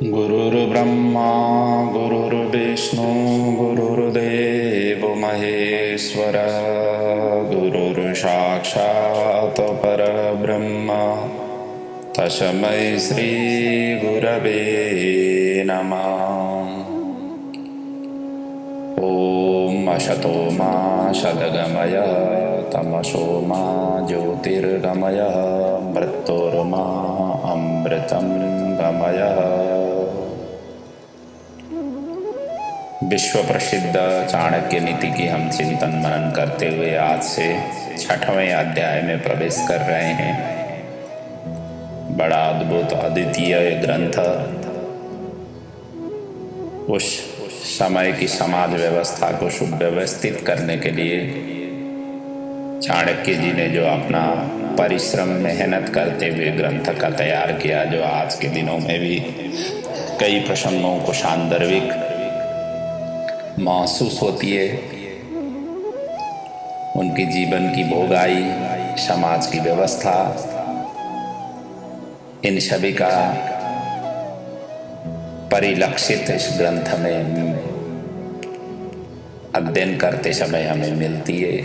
गुरुर्ब्रह्मा गुरुर्विष्णु गुरुर्देव महेश्वर गुरुर्साक्षात् परब्रह्म तस्मै श्री गुरवे नमः। ओम असतो मा सद्गमय तमसो मा ज्योतिर्गमय मृत्युर्मा अमृतं गमय। विश्व प्रसिद्ध चाणक्य नीति की हम चिंतन मनन करते हुए आज से 6वें अध्याय में प्रवेश कर रहे हैं। बड़ा अद्भुत अद्वितीय ग्रंथ उस समय की समाज व्यवस्था को सुव्यवस्थित करने के लिए चाणक्य जी ने जो अपना परिश्रम मेहनत करते हुए ग्रंथ का तैयार किया, जो आज के दिनों में भी कई प्रसंगों को सांदर्भिक महसूस होती है। उनकी जीवन की भोगाई, समाज की व्यवस्था, इन सभी का परिलक्षित इस ग्रंथ में अध्ययन करते समय हमें मिलती है।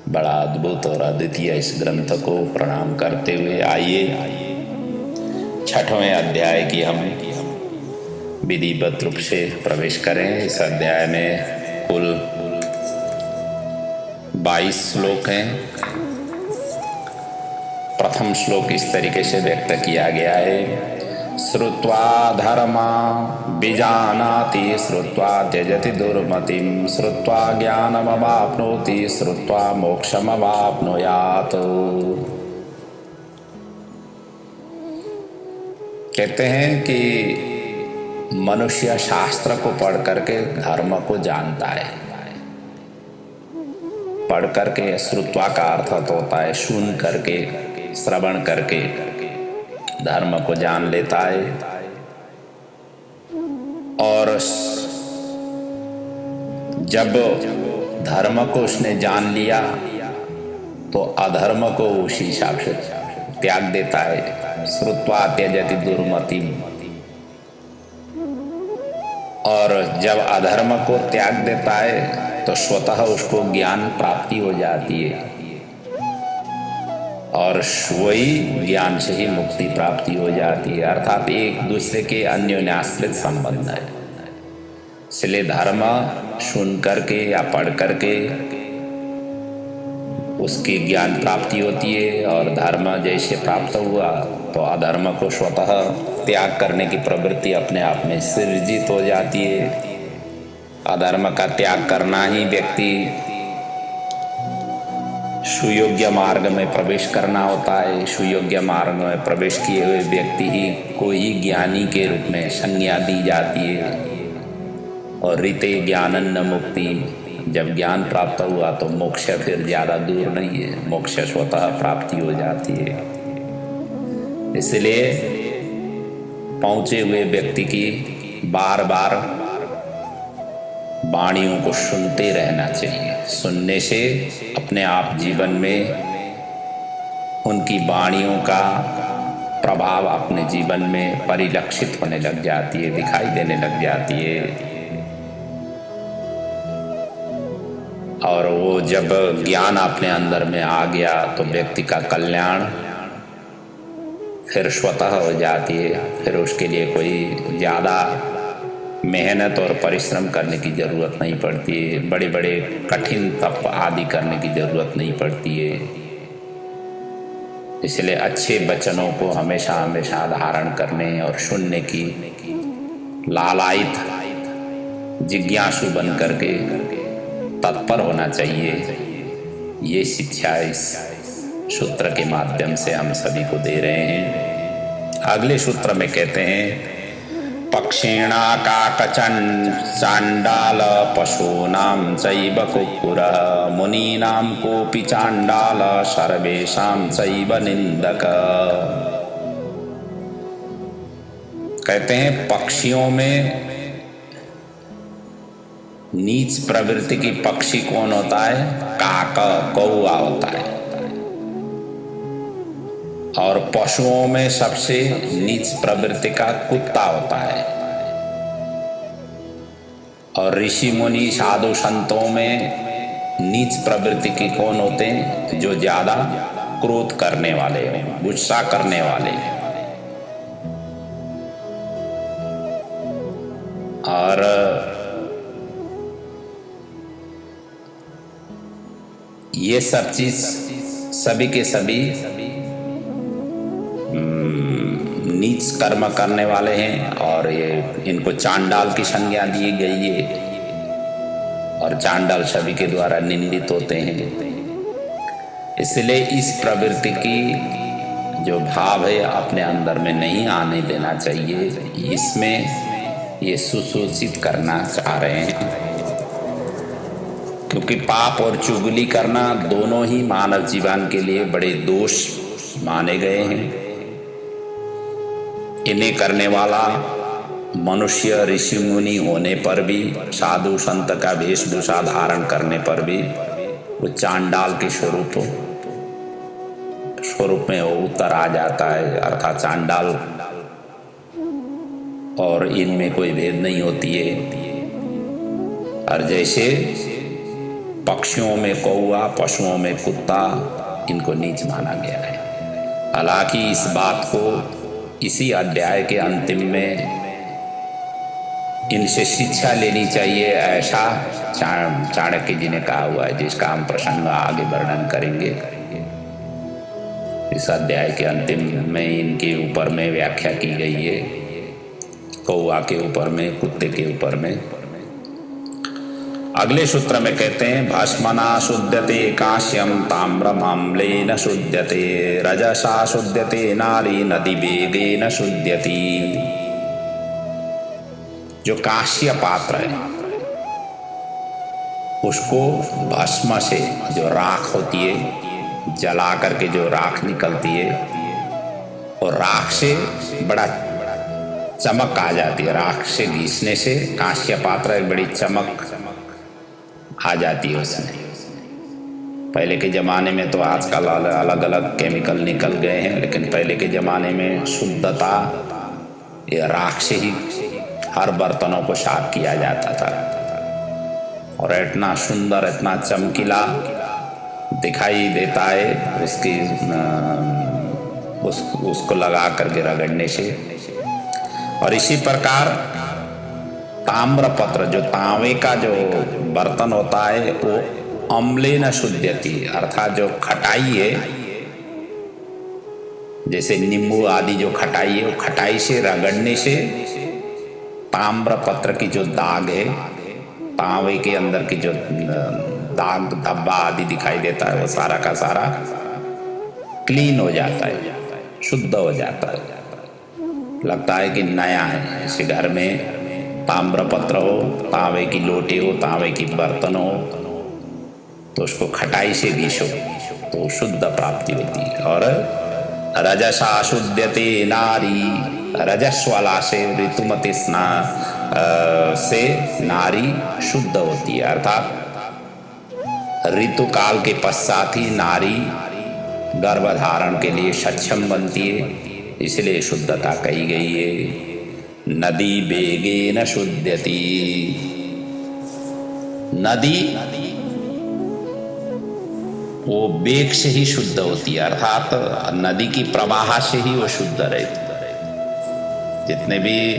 बड़ा अद्भुत और अद्वितीय इस ग्रंथ को प्रणाम करते हुए आइए 6वें अध्याय की हम विधिवत रूप से प्रवेश करें। इस अध्याय में कुल 22 श्लोक हैं। प्रथम श्लोक इस तरीके से व्यक्त किया गया है। श्रुत्वा धर्मा विजानाति श्रुत्वा त्यजति दुर्मतिं श्रुत्वा ज्ञानमवाप्नोति श्रुत्वा मोक्षमवाप्नुयात्। कहते हैं कि मनुष्य शास्त्र को पढ़ करके धर्म को जानता है। पढ़ करके, श्रुत्वा का अर्थ तो होता है सुन करके, श्रवण करके धर्म को जान लेता है। और जब धर्म को उसने जान लिया तो अधर्म को उसी हिसाब से त्याग देता है। श्रुत्वा त्यजति दुर्मतिं। और जब अधर्म को त्याग देता है तो स्वतः उसको ज्ञान प्राप्ति हो जाती है और वही ज्ञान से ही मुक्ति प्राप्ति हो जाती है। अर्थात एक दूसरे के अन्योन्याश्रित संबंध है। इसलिए धर्म सुन करके या पढ़ करके उसकी ज्ञान प्राप्ति होती है और धर्म जैसे प्राप्त हुआ तो अधर्म को स्वतः त्याग करने की प्रवृत्ति अपने आप में सृजित हो जाती है। अधर्म का त्याग करना ही व्यक्ति सुयोग्य मार्ग में प्रवेश करना होता है। सुयोग्य मार्ग में प्रवेश किए हुए व्यक्ति ही को ही ज्ञानी के रूप में संज्ञा दी जाती है। और रीते ज्ञानन न मुक्ति। जब ज्ञान प्राप्त हुआ तो मोक्ष फिर ज्यादा दूर नहीं है, मोक्ष स्वतः प्राप्ति हो जाती है। इसलिए पहुंचे हुए व्यक्ति की बार बार वाणियों को सुनते रहना चाहिए। सुनने से अपने आप जीवन में उनकी वाणियों का प्रभाव अपने जीवन में परिलक्षित होने लग जाती है, दिखाई देने लग जाती है। और वो जब ज्ञान अपने अंदर में आ गया तो व्यक्ति का कल्याण फिर स्वतः हो जाती है। फिर उसके लिए कोई ज़्यादा मेहनत और परिश्रम करने की ज़रूरत नहीं पड़ती है। बड़े बड़े कठिन तप आदि करने की ज़रूरत नहीं पड़ती है। इसलिए अच्छे वचनों को हमेशा हमेशा धारण करने और सुनने की लालायित जिज्ञासु बन करके तत्पर होना चाहिए। ये शिक्षा इस सूत्र के माध्यम से हम सभी को दे रहे हैं। अगले सूत्र में कहते हैं पक्षिणा काकचन चांडाल पशूनां चैव कुक्कुरः मुनीनां कोऽपि चांडाल सर्वेषां चैव निंदक। कहते हैं पक्षियों में नीच प्रवृत्ति की पक्षी कौन होता है? काक, कौआ होता है। और पशुओं में सबसे नीच प्रवृत्ति का कुत्ता होता है। और ऋषि मुनि साधु संतों में नीच प्रवृत्ति के कौन होते हैं? जो ज्यादा क्रोध करने वाले हो, गुस्सा करने वाले। और ये सब चीज सभी के सभी नीच कर्म करने वाले हैं और ये इनको चांडाल की संज्ञा दी गई है और चांडाल सभी के द्वारा निंदित होते हैं। इसलिए इस प्रवृत्ति की जो भाव है अपने अंदर में नहीं आने देना चाहिए। इसमें ये सुसूचित करना चाह रहे हैं, क्योंकि पाप और चुगली करना दोनों ही मानव जीवन के लिए बड़े दोष माने गए हैं। इन्हें करने वाला मनुष्य ऋषि मुनि होने पर भी, साधु संत का वेशभूषा धारण करने पर भी वो चांडाल के स्वरूप में वो उतर आ जाता है, अर्थात चांडाल। और इनमें कोई भेद नहीं होती है। और जैसे पक्षियों में कौवा, पशुओं में कुत्ता, इनको नीच माना गया है। हालांकि इस बात को इसी अध्याय के अंतिम में इनसे शिक्षा लेनी चाहिए, ऐसा चाणक्य जी ने कहा हुआ है, जिसका हम प्रसंग आगे वर्णन करेंगे। इस अध्याय के अंतिम में इनके ऊपर में व्याख्या की गई है, कौवा के ऊपर में, कुत्ते के ऊपर में। अगले सूत्र में कहते हैं, भस्मना शुद्ध्यते काश्यम ताम्रमाम्लेन शुद्ध्यते रजसा शुद्ध्यते नारी नदी वेगेन शुद्ध्यति। जो काश्य पात्र है उसको भस्म से, जो राख होती है, जला करके जो राख निकलती है, और राख से बड़ा चमक आ जाती है। राख से घिसने से काश्य पात्र एक बड़ी चमक आ जाती है उसमें। पहले के ज़माने में तो आजकल अलग अलग केमिकल निकल गए हैं, लेकिन पहले के ज़माने में शुद्धता ये राख से ही हर बर्तनों को साफ किया जाता था। और इतना सुंदर, इतना चमकीला दिखाई देता है उसको लगा करके रगड़ने से। और इसी प्रकार ताम्र पत्र, जो तांबे का जो बर्तन होता है, वो अम्लेन शुद्ध्यति, अर्थात जो खटाई है, जैसे नींबू आदि जो खटाई है, वो खटाई से रगड़ने से ताम्र पत्र की जो दाग है, तांबे के अंदर की जो दाग धब्बा आदि दिखाई देता है, वो सारा का सारा क्लीन हो जाता है, शुद्ध हो जाता है, लगता है कि नया है। इसी घर में ताम्र पत्र हो, तांबे की लोटे हो, तांबे की बर्तन हो, तो उसको खटाई से घिसो तो शुद्ध प्राप्ति होती है। और रजसा शुद्ध्यते नारी, रजस वाला से, ऋतुमती स्नान से नारी शुद्ध होती है, अर्थात ऋतु काल के पश्चात ही नारी गर्भधारण के लिए सक्षम बनती है, इसलिए शुद्धता कही गई है। नदी वेगेन शुद्ध्यति, नदी वो वेग से ही शुद्ध होती है, अर्थात नदी की प्रवाह से ही वो शुद्ध रहती है। जितने भी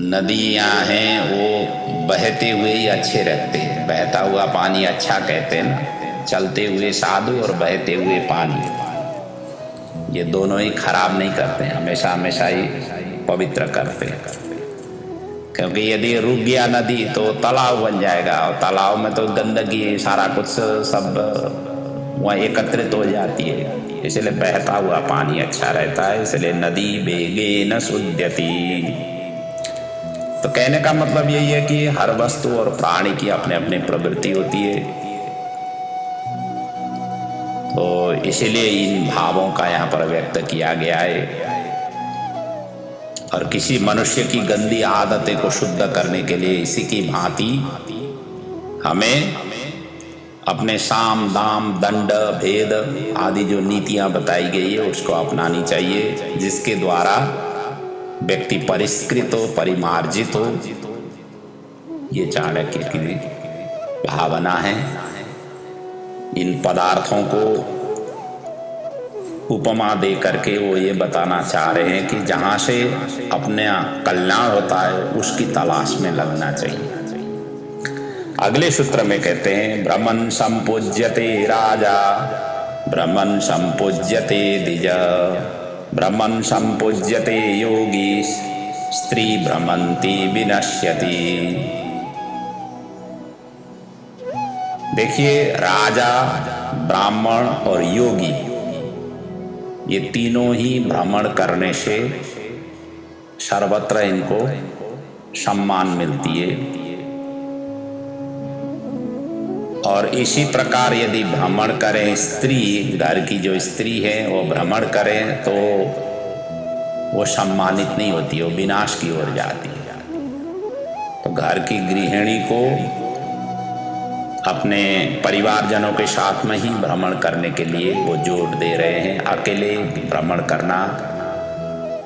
नदियां हैं वो बहते हुए ही अच्छे रहते हैं। बहता हुआ पानी अच्छा कहते हैं ना, चलते हुए साधु और बहते हुए पानी, ये दोनों ही खराब नहीं करते हैं, हमेशा हमेशा ही पवित्र करते हैं। क्योंकि यदि रुक गया नदी तो तालाब बन जाएगा, और तालाब में तो गंदगी सारा कुछ सब वहाँ एकत्रित हो जाती है, इसलिए बहता हुआ पानी अच्छा रहता है। इसलिए नदी वेगेन शुद्ध्यति। तो कहने का मतलब यही है कि हर वस्तु और प्राणी की अपने अपने प्रवृत्ति होती है, तो इसलिए इन भावों का यहाँ पर व्यक्त किया गया है। और किसी मनुष्य की गंदी आदतें को शुद्ध करने के लिए इसी की भांति हमें अपने साम दाम दंड भेद आदि जो नीतियां बताई गई है उसको अपनानी चाहिए, जिसके द्वारा व्यक्ति परिष्कृत हो, परिमार्जित हो। ये चाणक्य की भावना है। इन पदार्थों को उपमा दे करके वो ये बताना चाह रहे हैं कि जहाँ से अपने कल्याण होता है उसकी तलाश में लगना चाहिए। अगले सूत्र में कहते हैं ब्रह्मन् संपूज्यते राजा ब्रह्मन् संपूज्यते द्विज ब्रह्मन् संपूज्यते योगी स्त्री भ्रमंती विनश्यति। देखिए, राजा, ब्राह्मण और योगी ये तीनों ही भ्रमण करने से सर्वत्र इनको सम्मान मिलती है। और इसी प्रकार यदि भ्रमण करें स्त्री, घर की जो स्त्री है वो भ्रमण करें तो वो सम्मानित नहीं होती, वो विनाश की ओर जाती है। तो घर की गृहिणी को अपने परिवारजनों के साथ में ही भ्रमण करने के लिए वो जोर दे रहे हैं। अकेले भ्रमण करना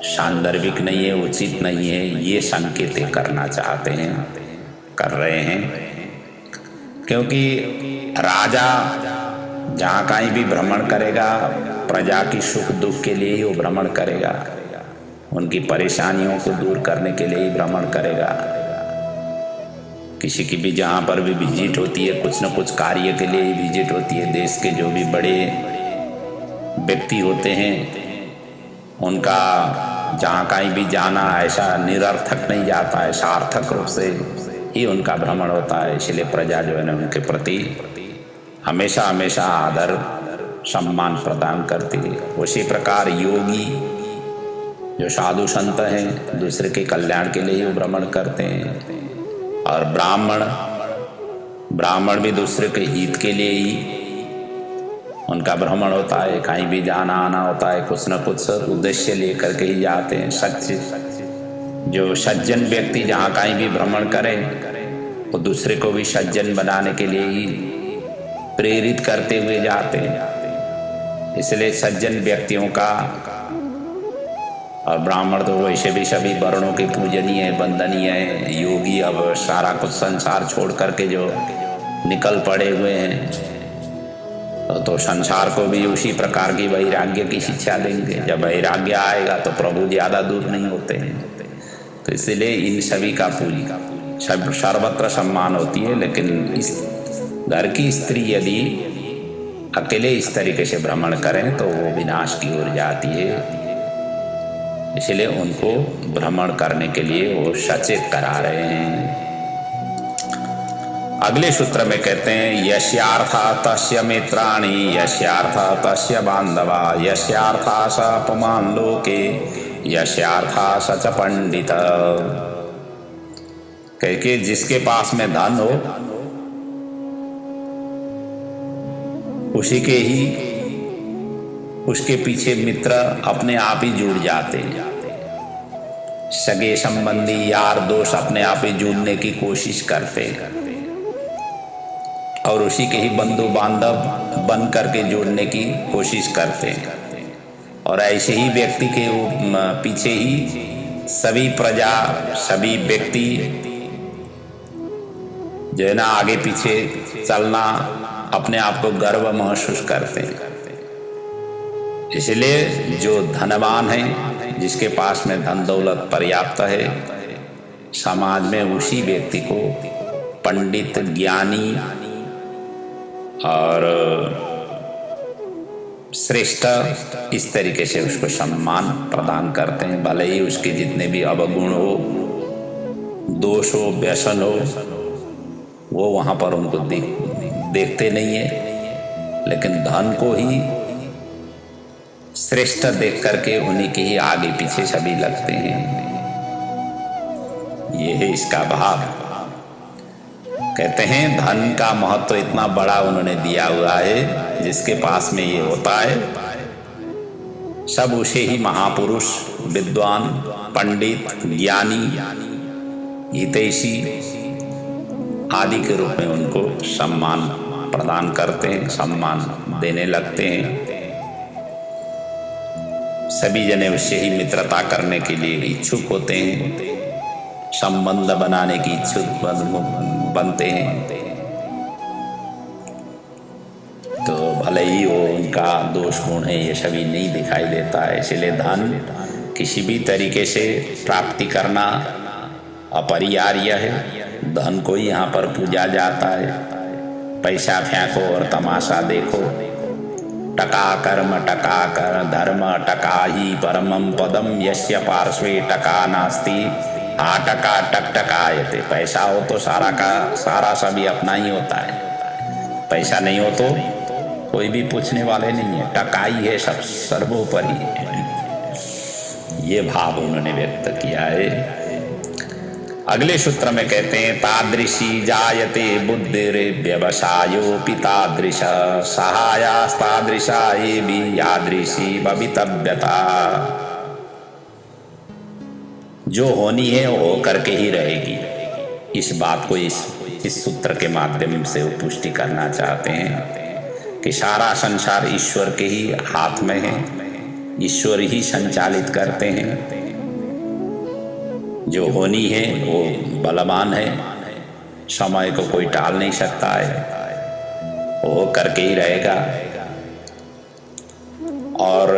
सांदर्भिक नहीं है, उचित नहीं है, ये संकेत करना चाहते हैं, कर रहे हैं। क्योंकि राजा जहाँ कहीं भी भ्रमण करेगा प्रजा की सुख दुख के लिए ही वो भ्रमण करेगा, उनकी परेशानियों को दूर करने के लिए ही भ्रमण करेगा। किसी की भी जहाँ पर भी विजिट होती है कुछ न कुछ कार्य के लिए ही विजिट होती है। देश के जो भी बड़े व्यक्ति होते हैं उनका जहाँ कहीं भी जाना ऐसा निरर्थक नहीं जाता है, सार्थक रूप से ही उनका भ्रमण होता है। इसलिए प्रजा जो है ना उनके प्रति हमेशा हमेशा आदर सम्मान प्रदान करती है। उसी प्रकार योगी जो साधु संत हैं दूसरे के कल्याण के लिए ही भ्रमण करते हैं। और ब्राह्मण भी दूसरे के हित के लिए ही उनका भ्रमण होता है। कहीं भी जाना आना होता है कुछ न कुछ उद्देश्य लेकर के ही जाते हैं। सच्चे जो सज्जन व्यक्ति जहाँ कहीं भी भ्रमण करें वो दूसरे को भी सज्जन बनाने के लिए ही प्रेरित करते हुए जाते हैं। इसलिए सज्जन व्यक्तियों का, और ब्राह्मण तो वैसे भी सभी वर्णों के पूजनीय है, वंदनीय है। योगी अब सारा कुछ संसार छोड़ करके जो निकल पड़े हुए हैं तो संसार को भी उसी प्रकार की वैराग्य की शिक्षा देंगे। जब वैराग्य आएगा तो प्रभु ज़्यादा दूर नहीं होते हैं। तो इसलिए इन सभी का सर्वत्र सम्मान होती है। लेकिन इस घर की स्त्री यदि अकेले इस तरीके से भ्रमण करें तो वो विनाश की ओर जाती है। इसलिए उनको भ्रमण करने के लिए वो सचेत करा रहे हैं। अगले सूत्र में कहते हैं यस्यार्था तस्य मित्राणि यस्यार्था तस्य बांधवा यस्यार्था स अपमान लोके यस्यार्था स च पंडित। कहके जिसके पास में धन हो उसी के ही उसके पीछे मित्र अपने आप ही जुड़ जाते हैं। सगे संबंधी यार दोस्त अपने आप ही जुड़ने की कोशिश करते हैं और उसी के ही बंधु बांधव बन करके जोड़ने की कोशिश करते हैं। और ऐसे ही व्यक्ति के पीछे ही सभी प्रजा सभी व्यक्ति जो है ना आगे पीछे चलना अपने आप को गर्व महसूस करते हैं। इसलिए जो धनवान है जिसके पास में धन दौलत पर्याप्त है समाज में उसी व्यक्ति को पंडित ज्ञानी और श्रेष्ठ इस तरीके से उसको सम्मान प्रदान करते हैं। भले ही उसके जितने भी अवगुण हो दोष हो व्यसन हो वो वहाँ पर उनको देखते नहीं है, लेकिन धन को ही श्रेष्ठ देख करके उन्हीं के ही आगे पीछे सभी लगते हैं। ये है इसका भाव। कहते हैं धन का महत्व इतना बड़ा उन्होंने दिया हुआ है जिसके पास में ये होता है सब उसे ही महापुरुष विद्वान पंडित ज्ञानी हितैषी आदि के रूप में उनको सम्मान प्रदान करते हैं, सम्मान देने लगते हैं। सभी जने उससे ही मित्रता करने के लिए इच्छुक होते हैं, संबंध बनाने की इच्छुक बनते हैं। तो भले ही वो उनका दोष गुण है ये सभी नहीं दिखाई देता है। इसलिए धन किसी भी तरीके से प्राप्ति करना अपरिहार्य है। धन को ही यहाँ पर पूजा जाता है। पैसा फेंको और तमाशा देखो। टका कर्म टका कर धर्म टका ही परमम पदम यस्य पार्श्वे टका नास्ति आ टका टक टकायते। पैसा हो तो सारा का सारा सभी अपना ही होता है, पैसा नहीं हो तो कोई भी पूछने वाले नहीं है। टकाई है सब सर्वोपरि है। ये भाव उन्होंने व्यक्त किया है। अगले सूत्र में कहते हैं तादृशी जायते बुद्धिरे व्यवसायोऽपि तादृश सहायास्तादृशा ये भी यादृशी भवितव्यता। जो होनी है वो करके ही रहेगी। इस बात को इस सूत्र के माध्यम से वो पुष्टि करना चाहते हैं कि सारा संसार ईश्वर के ही हाथ में है, ईश्वर ही संचालित करते हैं। जो होनी है वो बलवान है, समय को कोई टाल नहीं सकता है, वो करके ही रहेगा। और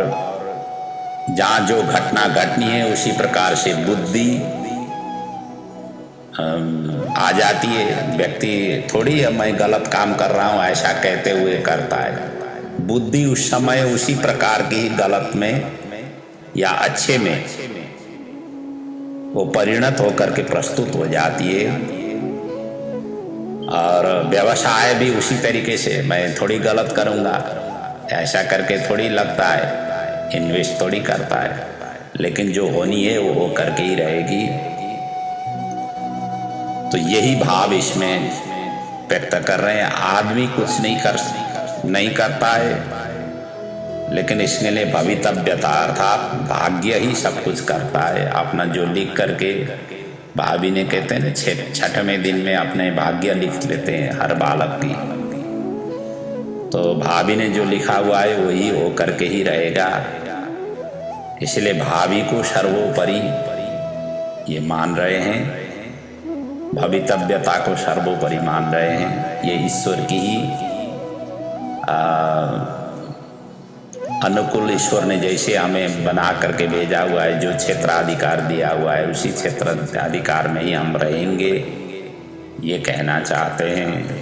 जहाँ जो घटना घटनी है उसी प्रकार से बुद्धि आ जाती है। व्यक्ति थोड़ी मैं गलत काम कर रहा हूँ ऐसा कहते हुए करता है। बुद्धि उस समय उसी प्रकार की गलत में या अच्छे में वो परिणत होकर के प्रस्तुत हो जाती है। और व्यवसाय भी उसी तरीके से मैं थोड़ी गलत करूँगा ऐसा करके थोड़ी लगता है, इन्वेस्ट थोड़ी करता है, लेकिन जो होनी है वो करके ही रहेगी। तो यही भाव इसमें व्यक्त कर रहे हैं। आदमी कुछ नहीं करता है, लेकिन इसके लिए भवितव्यता अर्थात भाग्य ही सब कुछ करता है। अपना जो लिख करके भाभी ने कहते हैं ना छठवें दिन में अपने भाग्य लिख लेते हैं हर बालक की। तो भाभी ने जो लिखा हुआ है वही हो करके ही रहेगा। इसलिए भावी को सर्वोपरि ये मान रहे हैं, भवितव्यता को सर्वोपरि मान रहे हैं। ये ईश्वर की ही अनुकूल, ईश्वर ने जैसे हमें बना करके भेजा हुआ है, जो क्षेत्राधिकार दिया हुआ है उसी क्षेत्राधिकार में ही हम रहेंगे, ये कहना चाहते हैं।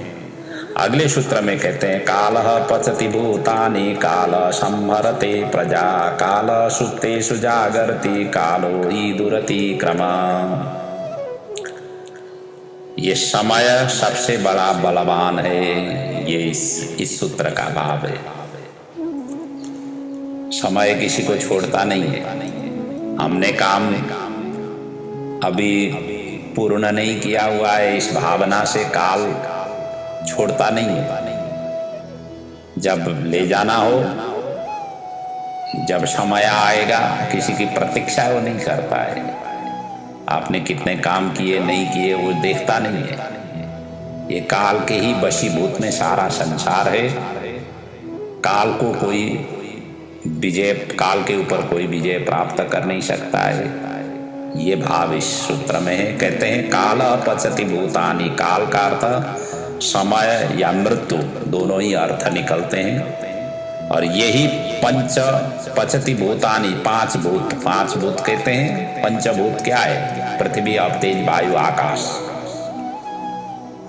अगले सूत्र में कहते हैं कालः पचति भूतानि काल संहरते प्रजा काल सुप्तेषु जागर्ति कालो हि दुरति क्रम। ये समय सबसे बड़ा बलवान है, ये इस सूत्र का भाव है। समय किसी को छोड़ता नहीं है। हमने काम अभी पूर्ण नहीं किया हुआ है, इस भावना से काल छोड़ता नहीं है। जब ले जाना हो, जब समय आएगा, किसी की प्रतीक्षा वो नहीं करता है। आपने कितने काम किए नहीं किए वो देखता नहीं है। ये काल के ही वशीभूत में सारा संसार है। काल को कोई विजय, काल के ऊपर कोई विजय प्राप्त कर नहीं सकता है। ये भाव इस सूत्र में है। कहते हैं काल पचति भूतानि, काल का अर्थ समय या मृत्यु दोनों ही अर्थ निकलते हैं। और यही पंच पचति भूतानि, पांच भूत कहते हैं। पंचभूत क्या है? पृथ्वी अब तेज वायु आकाश,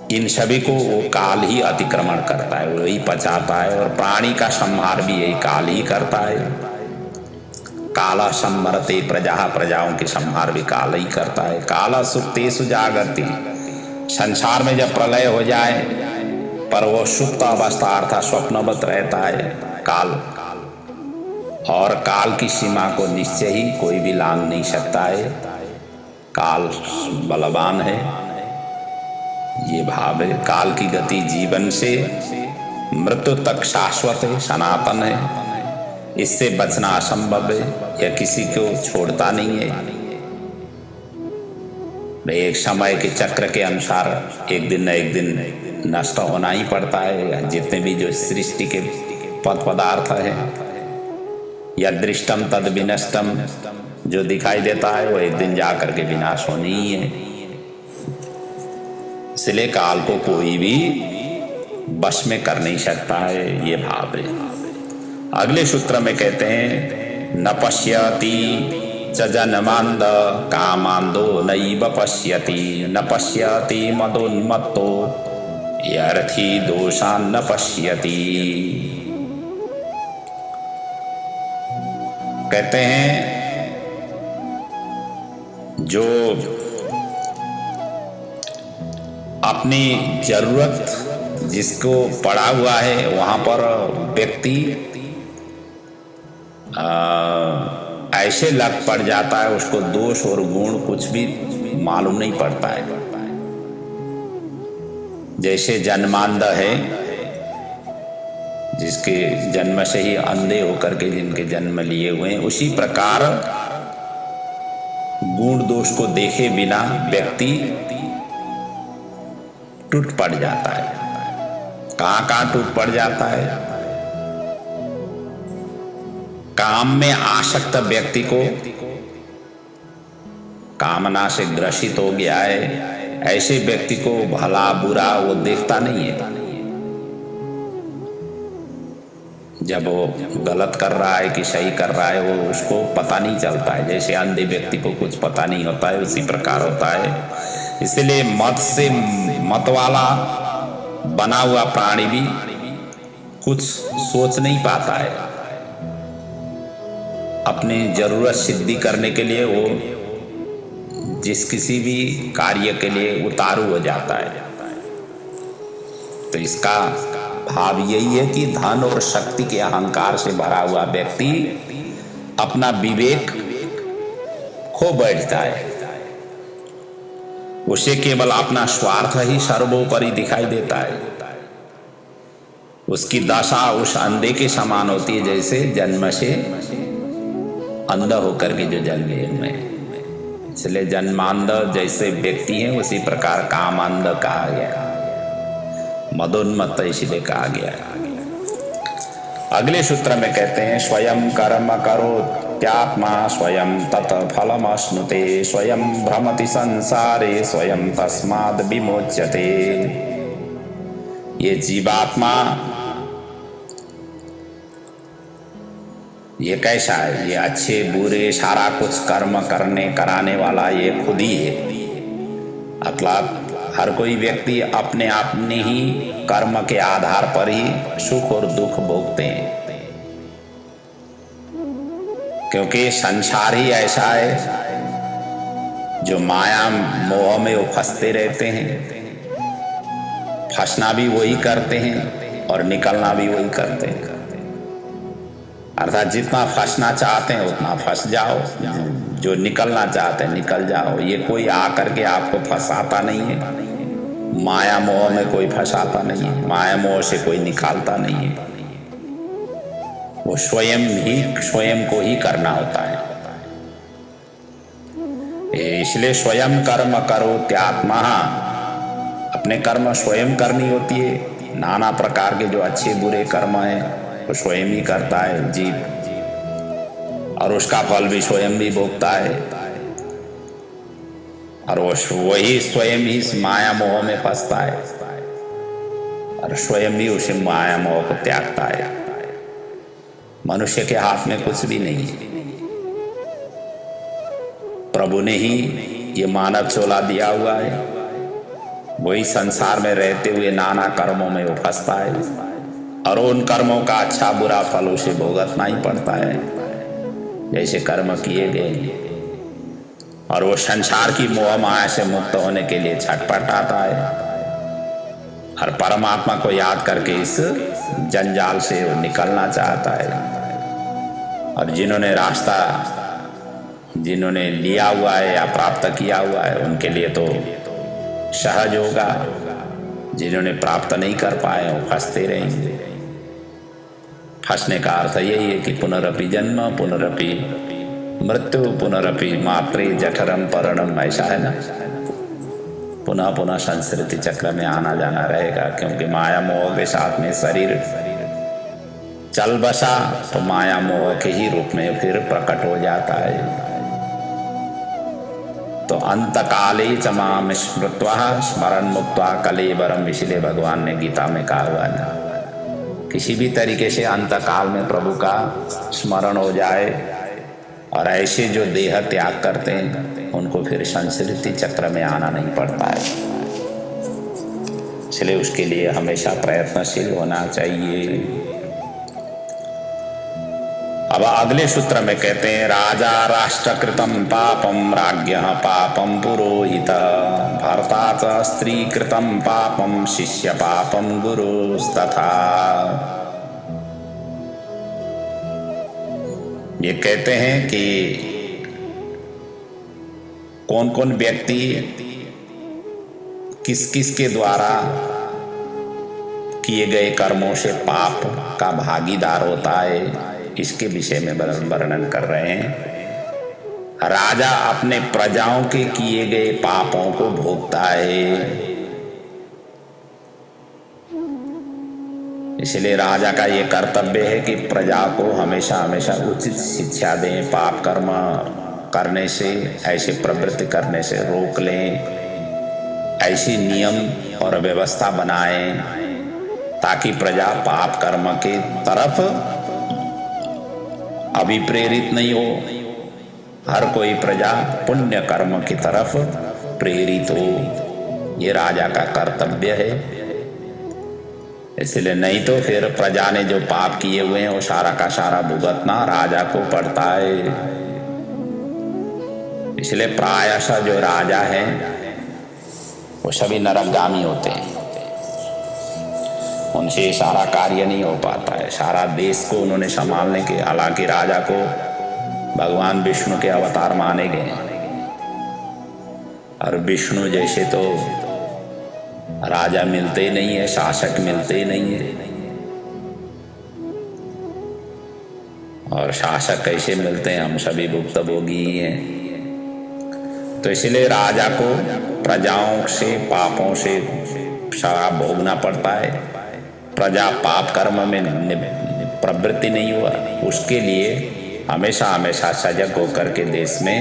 इन सभी को वो काल ही अतिक्रमण करता है, वही पचाता है। और प्राणी का संहार भी यही काल ही करता है। काला संमरते प्रजा, प्रजाओं के संहार भी काल ही करता है। काला सुप्तेषु जागर्ति, संसार में जब प्रलय हो जाए पर वो सुप्त अवस्था अर्थात स्वप्नवत रहता है काल। और काल की सीमा को निश्चय ही कोई भी लांघ नहीं सकता है। काल बलवान है, ये भाव है। काल की गति जीवन से मृत्यु तक शाश्वत है, सनातन है। इससे बचना असंभव है, यह किसी को छोड़ता नहीं है। एक समय के चक्र के अनुसार एक दिन न एक दिन नष्ट होना ही पड़ता है। जितने भी जो सृष्टि के पदार्थ है, यदृष्टम तद विनष्टम, जो दिखाई देता है वो एक दिन जा करके विनाश होनी ही है। इसलिए काल को कोई भी वश में कर नहीं सकता है, ये भाव है। अगले सूत्र में कहते हैं न पश्यति च जनमांद कामांदो नैव पश्यति, न पश्यति मदोन्मत्तो यर्थी दोषान् न पश्यति। कहते हैं जो अपनी जरूरत जिसको पड़ा हुआ है वहाँ पर व्यक्ति ऐसे लग पड़ जाता है, उसको दोष और गुण कुछ भी मालूम नहीं पड़ता है। जैसे जन्मांध है, जिसके जन्म से ही अंधे होकर के जिनके जन्म लिए हुए हैं, उसी प्रकार गुण दोष को देखे बिना व्यक्ति टूट पड़ जाता है। कहाँ टूट पड़ जाता है? काम में आसक्त व्यक्ति को कामना से ग्रसित हो गया है, ऐसे व्यक्ति को भला बुरा वो देखता नहीं है। जब वो गलत कर रहा है कि सही कर रहा है वो उसको पता नहीं चलता है। जैसे अंधे व्यक्ति को कुछ पता नहीं होता है, उसी प्रकार होता है। इसलिए मत से मत वाला बना हुआ प्राणी भी कुछ सोच नहीं पाता है। अपनी जरूरत सिद्धि करने के लिए वो जिस किसी भी कार्य के लिए उतारू हो जाता है। तो इसका भाव यही है कि धन और शक्ति के अहंकार से भरा हुआ व्यक्ति अपना विवेक खो बैठता है। उसे केवल अपना स्वार्थ ही सर्वोपरि दिखाई देता है। उसकी दशा उस अंधे के समान होती है, जैसे जन्म से अंधा होकर के जो जन्मे हुए हैं। इसलिए जन्मांध जैसे व्यक्ति हैं उसी प्रकार कामांध कहा गया, मदोन्मत्त इसलिए कहा गया। अगले सूत्र में कहते हैं स्वयं कर्म करो त्यात्मा स्वयं तत् फलमश्नुते, स्वयं भ्रमति संसारे स्वयं तस्माद् विमोच्यते। ये जीवात्मा ये कैसा है? ये अच्छे बुरे सारा कुछ कर्म कराने वाला ये खुद ही है। मतलब हर कोई व्यक्ति अपने अपने ही कर्म के आधार पर ही सुख और दुख भोगते हैं, क्योंकि संसार ही ऐसा है जो माया मोह में वो फंसते रहते हैं। फंसना भी वही करते हैं और निकलना भी वही करते हैं। अर्थात जितना फंसना चाहते हैं उतना फंस जाओ, जो निकलना चाहते हैं निकल जाओ। ये कोई आकर के आपको फंसाता नहीं है। माया मोह में कोई फंसाता नहीं है, माया मोह से कोई निकालता नहीं है। वो स्वयं को ही करना होता है। इसलिए स्वयं कर्म करो त्यात्मा, अपने कर्म स्वयं करनी होती है। नाना प्रकार के जो अच्छे बुरे कर्म हैं वो स्वयं ही करता है जीव, और उसका फल भी स्वयं भी भोगता है। और वही स्वयं ही इस माया मोह में फंसता है और स्वयं भी उसे माया मोह को त्यागता है। मनुष्य के हाथ में कुछ भी नहीं है। प्रभु ने ही ये मानव चोला दिया हुआ है। वही संसार में रहते हुए नाना कर्मों में वो फंसता है और उन कर्मों का अच्छा बुरा फल उसे भुगतना ही पड़ता है जैसे कर्म किए गए। और वो संसार की मोह माया से मुक्त होने के लिए छटपटाता है और परमात्मा को याद करके इस जंजाल से वो निकलना चाहता है। और जिन्होंने लिया हुआ है या प्राप्त किया हुआ है उनके लिए तो सहज होगा, जिन्होंने प्राप्त नहीं कर पाए वो फंसते रहेंगे। फंसने का अर्थ यही है कि पुनरपि जन्म पुनरपि मृत्यु पुनरपि मात्रे जठरम परणम, ऐसा है ना। पुनः पुनः संस्कृति चक्र में आना जाना रहेगा, क्योंकि माया मोह के साथ में शरीर चल बसा तो माया मोह के ही रूप में फिर प्रकट हो जाता है। तो अंतकाले च माम स्मृत्वा स्मरण मुक्त्वा कलेवरम, इसलिए भगवान ने गीता में कहा हुआ है किसी भी तरीके से अंतकाल में प्रभु का स्मरण हो जाए, और ऐसे जो देह त्याग करते हैं उनको फिर संस्कृति चक्र में आना नहीं पड़ता है। इसलिए उसके लिए हमेशा प्रयत्नशील होना चाहिए। अब अगले सूत्र में कहते हैं राजा राष्ट्रकृतम पापम राज्ञः पापम पुरोहित भर्ता च स्त्री कृतम पापम शिष्य पापम गुरुस्तथा। ये कहते हैं कि कौन कौन व्यक्ति किस किस के द्वारा किए गए कर्मों से पाप का भागीदार होता है, इसके विषय में वर्णन कर रहे हैं। राजा अपने प्रजाओं के किए गए पापों को भोगता है, इसलिए राजा का ये कर्तव्य है कि प्रजा को हमेशा हमेशा उचित शिक्षा दें, पाप कर्म करने से, ऐसी प्रवृत्ति करने से रोक लें, ऐसी नियम और व्यवस्था बनाएं ताकि प्रजा पाप कर्म के तरफ अभिप्रेरित नहीं हो, हर कोई प्रजा पुण्य कर्म की तरफ प्रेरित हो। ये राजा का कर्तव्य है। इसलिए नहीं तो फिर प्रजा ने जो पाप किए हुए हैं वो सारा का सारा भुगतना राजा को पड़ता है। इसलिए प्रायशः जो राजा हैं वो सभी नरकगामी होते हैं, उनसे सारा कार्य नहीं हो पाता है। सारा देश को उन्होंने संभालने के, हालांकि राजा को भगवान विष्णु के अवतार माने गए, और विष्णु जैसे तो राजा मिलते ही नहीं है, शासक मिलते ही नहीं है, और शासक कैसे मिलते हैं, हम सभी भुक्तभोगी ही हैं। तो इसलिए राजा को प्रजाओं से पापों से सारा भोगना पड़ता है। प्रजा पाप कर्म में प्रवृत्ति नहीं हुआ, उसके लिए हमेशा हमेशा सजग होकर के देश में,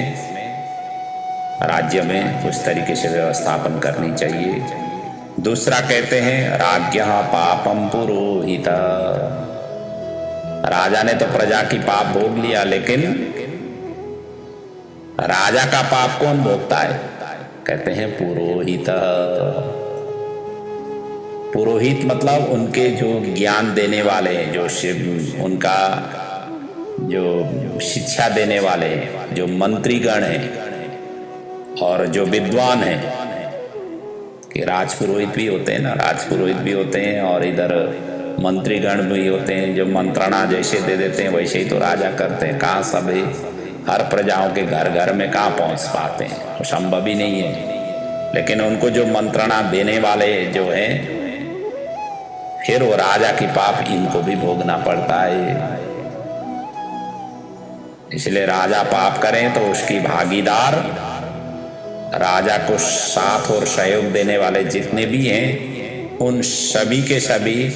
राज्य में उस तरीके से व्यवस्थापन करनी चाहिए। दूसरा कहते हैं राज्ञः पापम पुरोहित। राजा ने तो प्रजा की पाप भोग लिया, लेकिन राजा का पाप कौन भोगता है? कहते हैं पुरोहित। पुरोहित मतलब उनके जो ज्ञान देने वाले हैं, जो शिव उनका जो शिक्षा देने वाले हैं, जो मंत्रीगण हैं और जो विद्वान हैं, कि राजपुरोहित भी होते हैं ना, राजपुरोहित भी होते हैं और इधर मंत्रीगण भी होते हैं, जो मंत्रणा जैसे दे देते हैं वैसे ही तो राजा करते हैं। कहाँ सब हर प्रजाओं के घर घर में कहाँ पहुँच पाते हैं, वो संभव ही नहीं है। लेकिन उनको जो मंत्रणा देने वाले जो हैं, फिर वो राजा की पाप इनको भी भोगना पड़ता है। इसलिए राजा पाप करें तो उसकी भागीदार राजा को साथ और सहयोग देने वाले जितने भी हैं, उन सभी के सभी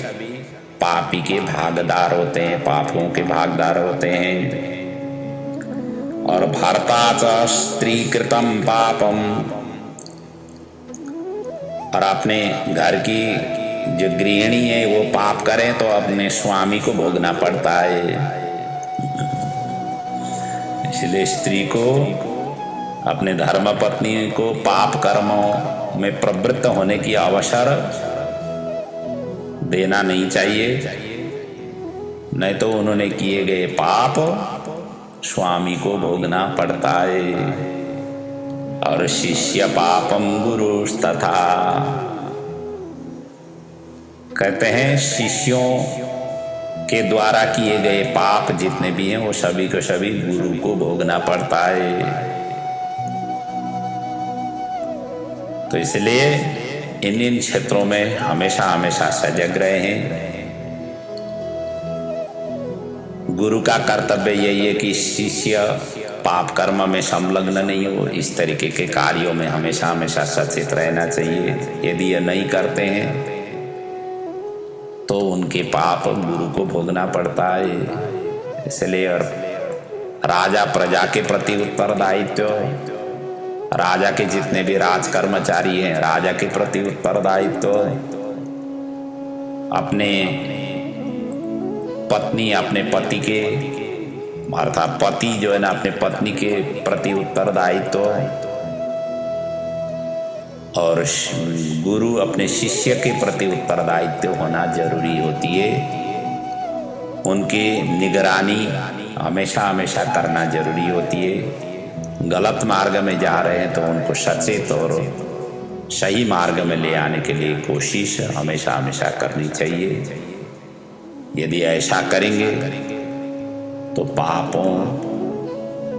पापी के भागीदार होते हैं, पापों के भागीदार होते हैं। और भर्ता च स्त्री कृतम पापम, और अपने घर की जो गृहिणी है वो पाप करें तो अपने स्वामी को भोगना पड़ता है। इसलिए स्त्री को, अपने धर्मपत्नी को पाप कर्मों में प्रवृत्त होने की अवसर देना नहीं चाहिए, नहीं तो उन्होंने किए गए पाप स्वामी को भोगना पड़ता है। और शिष्य पापम गुरुस्तथा, कहते हैं शिष्यों के द्वारा किए गए पाप जितने भी हैं वो सभी को सभी गुरु को भोगना पड़ता है। तो इसलिए इन क्षेत्रों में हमेशा हमेशा सजग रहे हैं। गुरु का कर्तव्य यही है कि शिष्य पाप कर्म में संलग्न नहीं हो, इस तरीके के कार्यों में हमेशा हमेशा सचेत रहना चाहिए। यदि ये नहीं करते हैं तो उनके पाप गुरु को भोगना पड़ता है। इसलिए और राजा प्रजा के प्रति उत्तरदायित्व, राजा के जितने भी राज कर्मचारी हैं राजा के प्रति उत्तरदायित्व, अपने पत्नी अपने पति के अर्थात पति जो है ना अपने पत्नी के प्रति उत्तरदायित्व, और गुरु अपने शिष्य के प्रति उत्तरदायित्व होना जरूरी होती है। उनकी निगरानी हमेशा हमेशा करना जरूरी होती है। गलत मार्ग में जा रहे हैं तो उनको सचेत और सही मार्ग में ले आने के लिए कोशिश हमेशा हमेशा करनी चाहिए। यदि ऐसा करेंगे तो पापों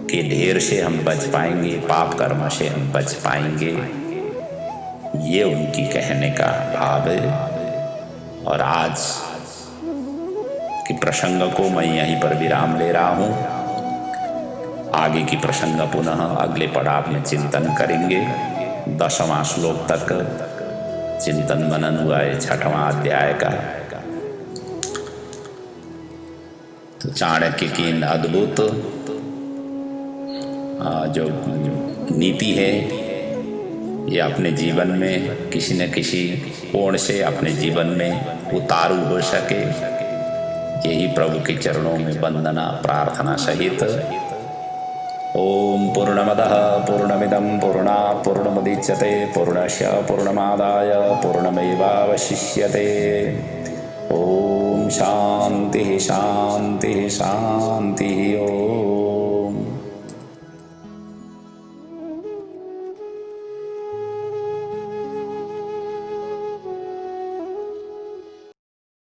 के ढेर से हम बच पाएंगे, पाप कर्म से हम बच पाएंगे। ये उनकी कहने का भाव है। और आज के प्रसंग को मैं यहीं पर विराम ले रहा हूँ। आगे की प्रसंग पुनः अगले पड़ाव में चिंतन करेंगे। 10वां श्लोक तक चिंतन मनन हुआ है 6वां अध्याय का। तो चाणक्य की इन अद्भुत जो नीति है ये अपने जीवन में किसी न किसी कोण से अपने जीवन में उतारू हो सके, यही प्रभु के चरणों में वंदना प्रार्थना सहित। ओम पूर्णमदः पूर्णमिदं पूर्णात् पूर्णमुदच्यते पूर्णस्य पूर्णमादाय पूर्णमेवावशिष्यते। ओम शांति शांति शांति। ओम।